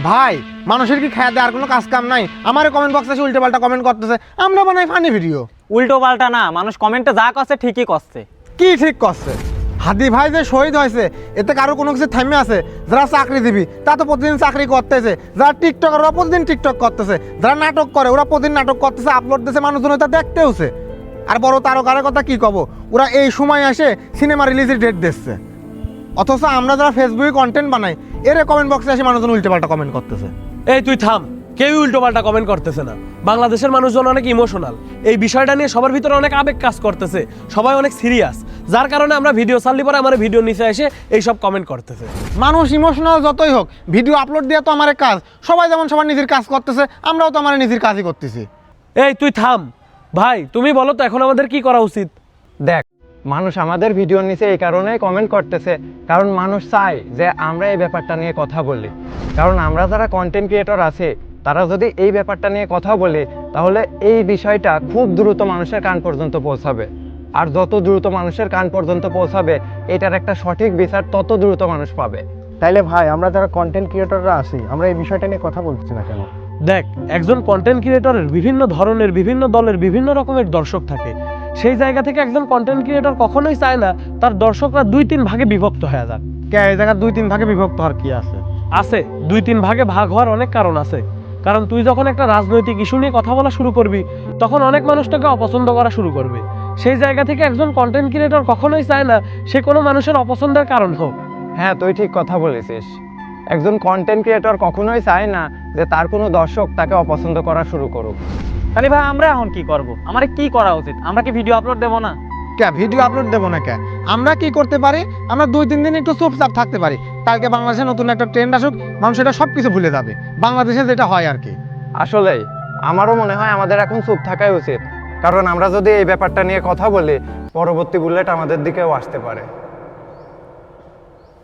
ভাই মানুষের কি খেয়ে দেওয়ার কোনো কাজ কাম নাই? আমার কমেন্ট বক্সে এসে উল্টো পাল্টা কমেন্ট করতেছে, আমরা বানাই ফানি ভিডিও। উল্টো পাল্টা না, মানুষ কমেন্টে যা করছে ঠিকই করছে। কি ঠিক করছে? হাদি ভাই যে শহীদ হয়েছে এতে কারো কোনো কিছু থামে আছে? যারা চাকরিজীবী তা তো প্রতিদিন চাকরি করতেছে, যারা টিকটকার ওরা প্রতিদিন টিকটক করতেছে, যারা নাটক করে ওরা প্রতিদিন নাটক করতেছে, আপলোড দিতেছে, মানুষজন তা দেখতেওছে। আর বড় তারকার কথা কি কব, ওরা এই সময় আসে সিনেমা রিলিজের ডেট দিচ্ছে, অথচ আমরা যারা ফেসবুকে কন্টেন্ট বানাই এর কমেন্ট বক্সে এসে মানুষজন উল্টো পাল্টা কমেন্ট করতেছে। এই তুই থাম, কেউ উল্টো পাল্টা কমেন্ট করতেছে না। বাংলাদেশের মানুষজন অনেক ইমোশনাল, এই বিষয়টা নিয়ে সবার ভিতরে অনেক আবেগ কাজ করতেছে, সবাই অনেক সিরিয়াস, যার কারণে আমরা ভিডিও ছাড়লি পরে আমার ভিডিও নিচে এসে এইসব কমেন্ট করতেছে। মানুষ ইমোশনাল যতই হোক, ভিডিও আপলোড দেওয়া তো আমার কাজ, সবাই যেমন সবার নিজের কাজ করতেছে আমরাও তো আমার নিজের কাজই করতেছি। এই তুই থাম ভাই, তুমি বলো তো এখন আমাদের কি করা উচিত? দেখ, মানুষ আমাদের ভিডিওর নিচে এই কারণেই কমেন্ট করতেছে কারণ মানুষ চায় যে আমরা এই ব্যাপারটা নিয়ে কথা বলি। কারণ আমরা যারা কন্টেন্ট ক্রিয়েটর আছে তারা যদি এই ব্যাপারটা নিয়ে কথা বলে তাহলে এই বিষয়টা খুব দ্রুত মানুষের কান পর্যন্ত পৌঁছাবে, আর যত দ্রুত মানুষের কান পর্যন্ত পৌঁছাবে এটার একটা সঠিক বিচার তত দ্রুত মানুষ পাবে। তাইলে ভাই আমরা যারা কন্টেন্ট ক্রিয়েটররা আছি আমরা এই বিষয়টা নিয়ে কথা বলছি না কেন? দেখ, একজন কন্টেন্ট ক্রিয়েটরের বিভিন্ন ধরনের, বিভিন্ন দলের, বিভিন্ন রকমের দর্শক থাকে। সেই জায়গা থেকে একজন কন্টেন্ট ক্রিয়েটর কখনোই চায় না তার দর্শকরা 2-3 ভাগে বিভক্ত হয়ে যাক। কে এই জায়গা 2-3 ভাগে বিভক্ত হওয়ার কি আছে? আছে, 2-3 ভাগে ভাগ হওয়ার অনেক কারণ আছে। কারণ তুই যখন একটা রাজনৈতিক ইস্যু নিয়ে কথা বলা শুরু করবি তখন অনেক মানুষ তোকে অপছন্দ করা শুরু করবে। সেই জায়গা থেকে একজন কন্টেন্ট ক্রিয়েটর কখনোই চায় না সে কোনো মানুষের অপছন্দের কারণ হোক। হ্যাঁ, তুই ঠিক কথা বলেছিস। একজন কন্টেন্ট ক্রিয়েটর কখনোই চায় না যে তার কোনো দর্শক তাকে অপছন্দ করা শুরু করুক। তাহলে ভাই আমরা এখন কি করব? আমার কি করা উচিত? আমরা কি ভিডিও আপলোড দেবো না? কে ভিডিও আপলোড দেবো না কে? আমরা কি করতে পারি? আমরা 2-3 দিন একটু চুপচাপ থাকতে পারি, কালকে বাংলাদেশে নতুন একটা ট্রেন্ড আসুক, মানুষ এটা সব কিছু ভুলে যাবে, বাংলাদেশে যেটা হয় আর কি। আসলেই আমারও মনে হয় আমাদের এখন চুপ থাকাই উচিত, কারণ আমরা যদি এই ব্যাপারটা নিয়ে কথা বলি পরবর্তী বুলেট আমাদের দিকেও আসতে পারে।